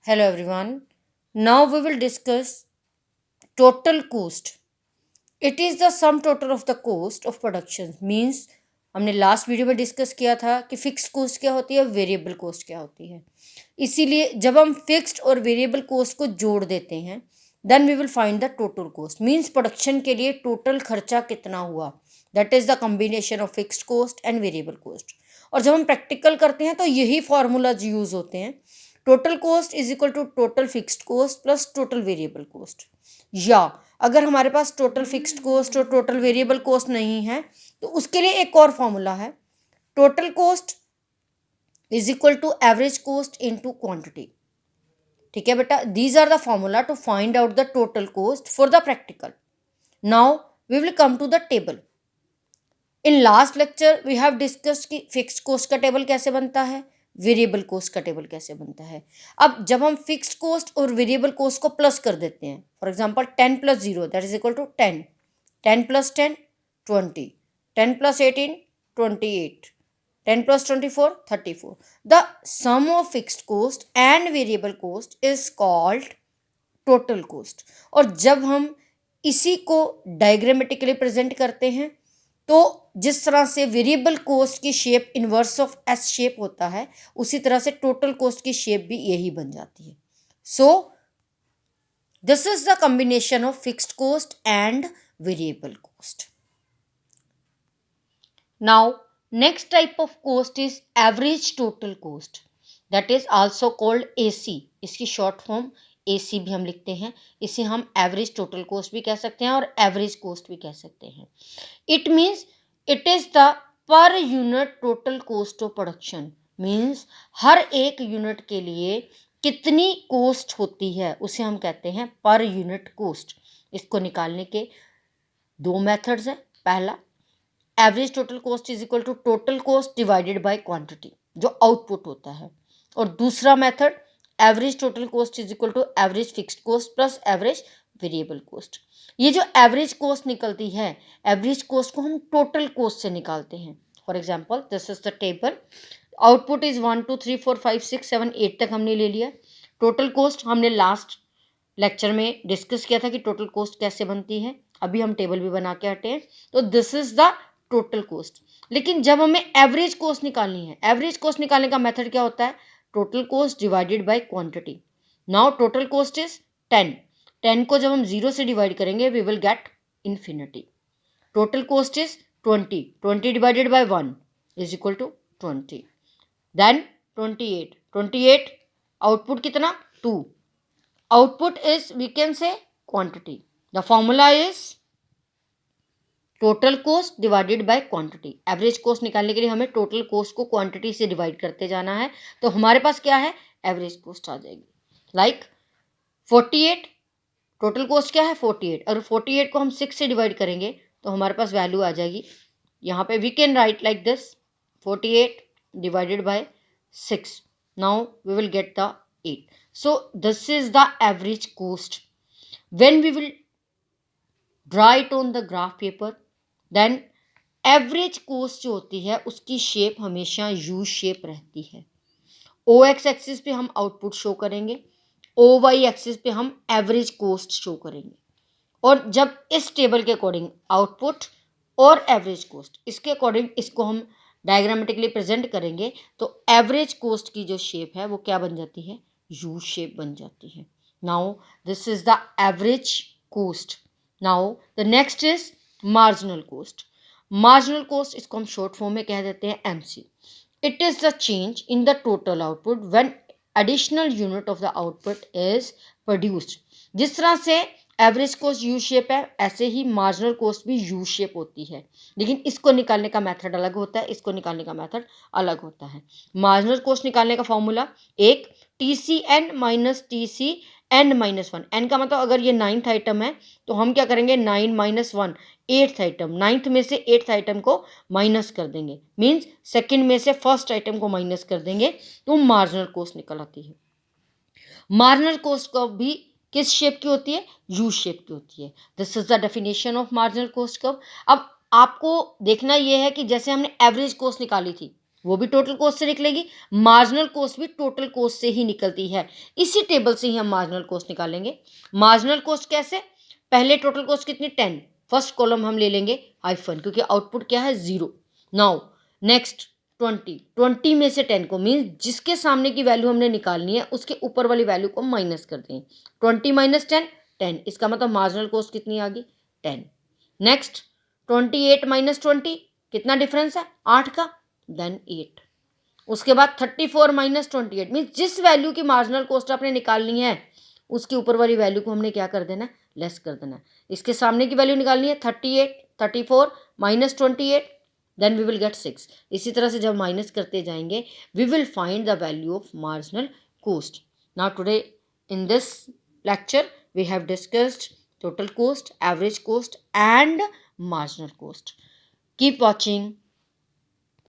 Hello everyone. Now we will discuss total cost. It is the sum total of the cost of production. Means हमने last video में discuss किया था कि fixed cost क्या होती है, वेरिएबल कॉस्ट क्या होती है. इसीलिए जब हम फिक्स्ड और वेरिएबल कॉस्ट को जोड़ देते हैं then we will find the total cost. Means production के लिए टोटल खर्चा कितना हुआ, that is the combination of fixed cost and variable cost. और जब हम प्रैक्टिकल करते हैं तो यही फार्मूलाज यूज होते हैं. Total cost is equal to total fixed cost plus total variable cost. या अगर हमारे पास टोटल फिक्स्ड कॉस्ट और टोटल वेरिएबल कॉस्ट नहीं है तो उसके लिए एक और फॉर्मूला है. Total cost is equal to average cost into quantity. ठीक है बेटा, these are the formula to find out the total cost for the practical. Now we will come to the table. In last lecture we have discussed कि fixed cost का table कैसे बनता है, variable cost का table कैसे बनता है. अब जब हम फिक्स्ड कॉस्ट और वेरिएबल कॉस्ट को प्लस कर देते हैं, for example 10 plus 0 that is equal to 10, 10 plus 10 20, 10 plus 18 28, 10 plus 24 34. The sum of fixed cost and variable cost is called total cost. और जब हम इसी को डायग्रामेटिकली प्रेजेंट करते हैं तो जिस तरह से वेरिएबल कॉस्ट की shape inverse of S shape होता है, उसी तरह से टोटल कॉस्ट की शेप भी यही बन जाती है. सो this is the combination of fixed cost and variable cost. Now next type of cost is average total cost, that is also called AC. इसकी शॉर्ट फॉर्म एसी भी हम लिखते हैं. इसे हम एवरेज टोटल कॉस्ट भी कह सकते हैं और एवरेज कॉस्ट भी कह सकते हैं. It means it is the per unit total cost of production. Means हर एक यूनिट के लिए कितनी कॉस्ट होती है उसे हम कहते हैं पर यूनिट कॉस्ट. इसको निकालने के दो मेथड्स हैं. पहला, average total cost is equal to total cost divided by quantity, जो आउटपुट होता है. और दूसरा method, average total cost is equal to average fixed cost plus average variable cost. ये जो एवरेज कॉस्ट निकलती है, एवरेज कॉस्ट को हम टोटल कॉस्ट से निकालते हैं. For example this is the table. Output is 1 2 3 4 5 6 7 8 तक हमने ले लिया. टोटल कॉस्ट हमने लास्ट लेक्चर में डिस्कस किया था कि टोटल कॉस्ट कैसे बनती है. अभी हम टेबल भी बना के हटे हैं. तो this is the total cost. लेकिन जब हमें एवरेज कॉस्ट निकालनी है, एवरेज कॉस्ट निकालने का मेथड क्या होता है? Total cost divided by quantity. Now total cost is 10. 10 को जब हम 0 से डिवाइड करेंगे we will get infinity. Total cost is 20. 20 divided by 1 is equal to 20. Then 28. 28 output कितना? 2. Output is we can say quantity. The formula is total cost divided by quantity. Average cost निकालने के लिए हमें total cost को quantity से divide करते जाना है. तो हमारे पास क्या है? एवरेज कॉस्ट आ जाएगी. लाइक 48, टोटल कॉस्ट क्या है? 48. अगर 48 को हम 6 से डिवाइड करेंगे तो हमारे पास वैल्यू आ जाएगी. यहाँ पे we can write like this, 48 divided by 6. Now we will get the 8. So this is the average cost. When we will draw it on the graph paper, देन एवरेज कॉस्ट जो होती है उसकी शेप हमेशा U shape रहती है. ओ x axis पे हम आउटपुट शो करेंगे, ओ वाई एक्सिस पे हम एवरेज कॉस्ट शो करेंगे. और जब इस टेबल के अकॉर्डिंग आउटपुट और एवरेज कॉस्ट इसके अकॉर्डिंग इसको हम डायग्रामेटिकली प्रेजेंट करेंगे तो एवरेज कॉस्ट की जो शेप है वो क्या बन जाती है? यू शेप बन जाती है. Now this is the average cost. Now the next is marginal cost. Marginal cost इसको हम शॉर्ट फॉर्म में कह देते हैं MC. It is the change in the total output when additional unit of the output is produced. जिस तरह से average cost U shape है, ऐसे ही मार्जिनल कॉस्ट भी यू शेप होती है. लेकिन इसको निकालने का मेथड अलग होता है, इसको निकालने का मेथड अलग होता है. मार्जिनल कॉस्ट निकालने का फॉर्मूला एक, TCN minus TCN minus 1. N का मतलब अगर ये 9th आइटम है तो हम क्या करेंगे? 9 माइनस 1 8th आइटम. 9th में से 8th आइटम को माइनस कर देंगे. मीन्स सेकंड में से फर्स्ट आइटम को माइनस कर देंगे तो मार्जिनल कॉस्ट निकल आती है. मार्जिनल कॉस्ट कर्व भी किस शेप की होती है? यू शेप की होती है. This is the definition of marginal cost curve. अब आपको देखना यह है कि जैसे हमने एवरेज कॉस्ट निकाली थी वो भी टोटल कॉस्ट से निकलेगी, मार्जिनल कॉस्ट भी टोटल कॉस्ट से ही निकलती है। इसी टेबल से ही हम मार्जिनल कॉस्ट निकालेंगे। मार्जिनल कॉस्ट कैसे, पहले टोटल कॉस्ट कितनी 10, फर्स्ट कॉलम हम ले लेंगे हाइफन, क्योंकि आउटपुट क्या है 0। नाउ नेक्स्ट 20 में से 10 को, मीन्स जिसके सामने की वैल्यू हमने निकालनी है उसके ऊपर वाली वैल्यू को माइनस कर दें। 20 माइनस 10, 10, इसका मतलब मार्जिनल कॉस्ट कितनी आ गई 10। नेक्स्ट 28 माइनस 20, कितना डिफरेंस है 8 का, देन 8। उसके बाद 34 माइनस 28, मीन्स जिस वैल्यू की मार्जिनल कॉस्ट आपने निकालनी है उसके ऊपर वाली वैल्यू को हमने क्या कर देना, लेस कर देना। इसके सामने की वैल्यू निकालनी है 38, 34 minus 28, then we will get 6। इसी तरह से जब माइनस करते जाएंगे we will find the value of marginal cost. Now today in this lecture we have discussed total cost, average cost and marginal cost. Keep watching.